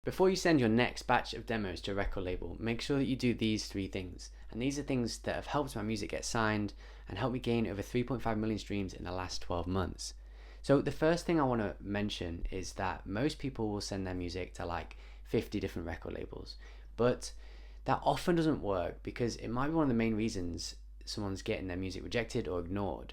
Before you send your next batch of demos to a record label, make sure that you do these three things. And these are things that have helped my music get signed and helped me gain over 3.5 million streams in the last 12 months. So the first thing I want to mention is that most people will send their music to like 50 different record labels, but that often doesn't work because it might be one of the main reasons someone's getting their music rejected or ignored.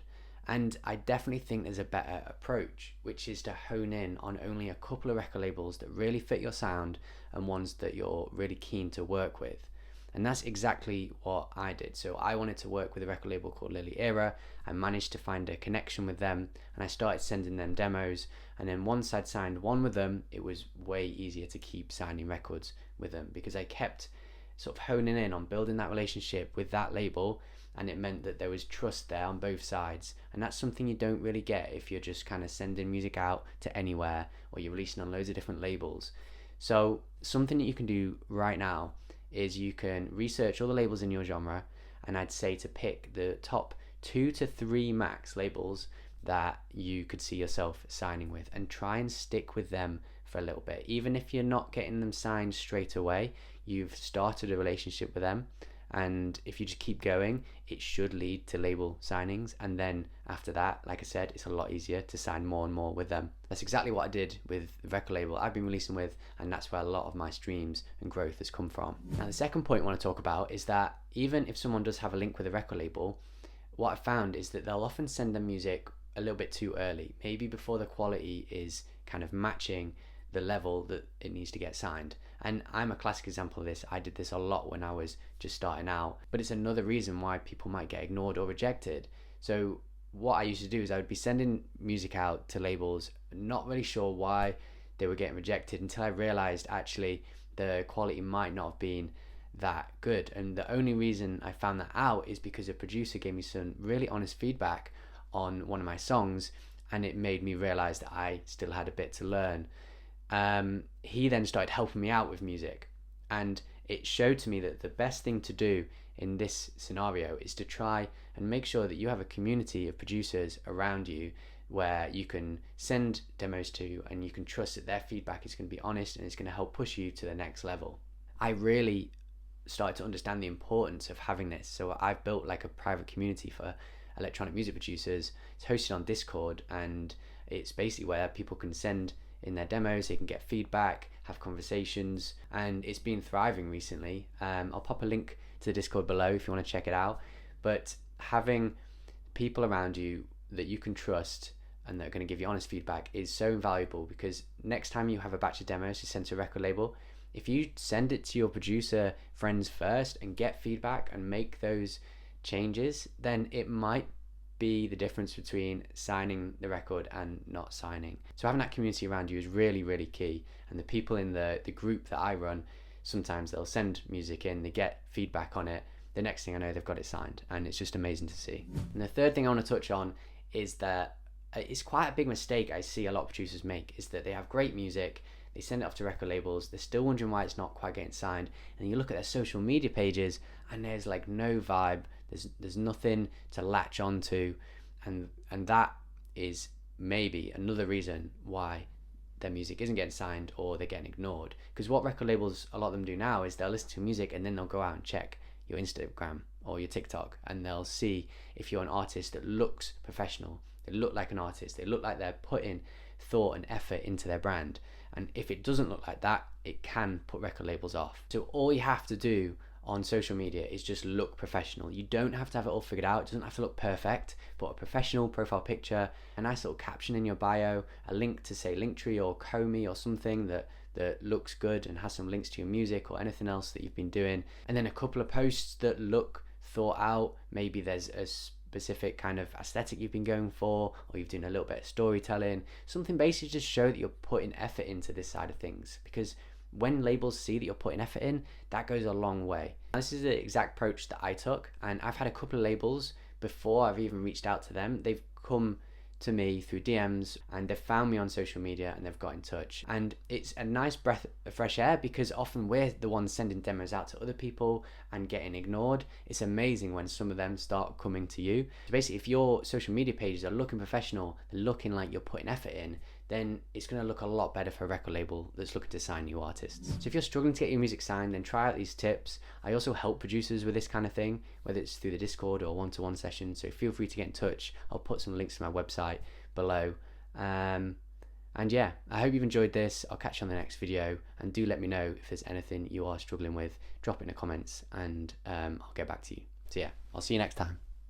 And I definitely think there's a better approach, which is to hone in on only a couple of record labels that really fit your sound and ones that you're really keen to work with. And that's exactly what I did. So I wanted to work with a record label called Lily Era. I managed to find a connection with them and I started sending them demos. And then once I'd signed one with them, it was way easier to keep signing records with them because I kept sort of honing in on building that relationship with that label, and it meant that there was trust there on both sides. And that's something you don't really get if you're just kind of sending music out to anywhere or you're releasing on loads of different labels. So something that you can do right now is you can research all the labels in your genre, and I'd say to pick the top 2 to 3 max labels that you could see yourself signing with and try and stick with them for a little bit. Even if you're not getting them signed straight away, you've started a relationship with them, and if you just keep going, it should lead to label signings. And then after that, like I said, it's a lot easier to sign more and more with them. That's exactly what I did with the record label I've been releasing with, and that's where a lot of my streams and growth has come from. Now the second point I want to talk about is that even if someone does have a link with a record label, what I found is that they'll often send their music a little bit too early, maybe before the quality is kind of matching the level that it needs to get signed. And I'm a classic example of this. I did this a lot when I was just starting out, but it's another reason why people might get ignored or rejected. So what I used to do is I would be sending music out to labels, not really sure why they were getting rejected, until I realized actually the quality might not have been that good. And the only reason I found that out is because a producer gave me some really honest feedback on one of my songs, and it made me realize that I still had a bit to learn. He then started helping me out with music, and it showed to me that the best thing to do in this scenario is to try and make sure that you have a community of producers around you where you can send demos to, and you can trust that their feedback is going to be honest and it's going to help push you to the next level. I really started to understand the importance of having this, so I've built like a private community for electronic music producers. It's hosted on Discord, and it's basically where people can send in their demos, they can get feedback, have conversations, and it's been thriving recently. I'll pop a link to the Discord below if you want to check it out. But having people around you that you can trust and that are going to give you honest feedback is so invaluable, because next time you have a batch of demos to send to a record label, if you send it to your producer friends first and get feedback and make those changes, then it might be the difference between signing the record and not signing. So having that community around you is really, really key. And the people in the group that I run, sometimes they'll send music in, they get feedback on it, the next thing I know they've got it signed, and it's just amazing to see. And the third thing I want to touch on is that it's quite a big mistake I see a lot of producers make, is that they have great music, they send it off to record labels, they're still wondering why it's not quite getting signed, and you look at their social media pages and there's like no vibe, there's nothing to latch onto, and that is maybe another reason why their music isn't getting signed or they're getting ignored. Because what record labels, a lot of them do now, is they'll listen to music and then they'll go out and check your Instagram or your TikTok, and they'll see if you're an artist that looks professional, they look like an artist, they look like they're putting thought and effort into their brand. And if it doesn't look like that, it can put record labels off. So all you have to do on social media is just look professional. You don't have to have it all figured out, it doesn't have to look perfect, but a professional profile picture, a nice little caption in your bio, a link to say Linktree or Komi or something that looks good and has some links to your music or anything else that you've been doing, and then a couple of posts that look thought out. Maybe there's a specific kind of aesthetic you've been going for, or you've done a little bit of storytelling, something basically just show that you're putting effort into this side of things, because when labels see that you're putting effort in, that goes a long way. This is the exact approach that I took, and I've had a couple of labels before I've even reached out to them. They've come to me through DMs and they've found me on social media and they've got in touch, and it's a nice breath of fresh air, because often we're the ones sending demos out to other people and getting ignored. It's amazing when some of them start coming to you. So basically, if your social media pages are looking professional, they're looking like you're putting effort in, then it's going to look a lot better for a record label that's looking to sign new artists. So if you're struggling to get your music signed, then try out these tips. I also help producers with this kind of thing, whether it's through the Discord or one-to-one sessions, so feel free to get in touch. I'll put some links to my website below. And yeah, I hope you've enjoyed this. I'll catch you on the next video, and do let me know if there's anything you are struggling with. Drop it in the comments, and I'll get back to you. So yeah, I'll see you next time.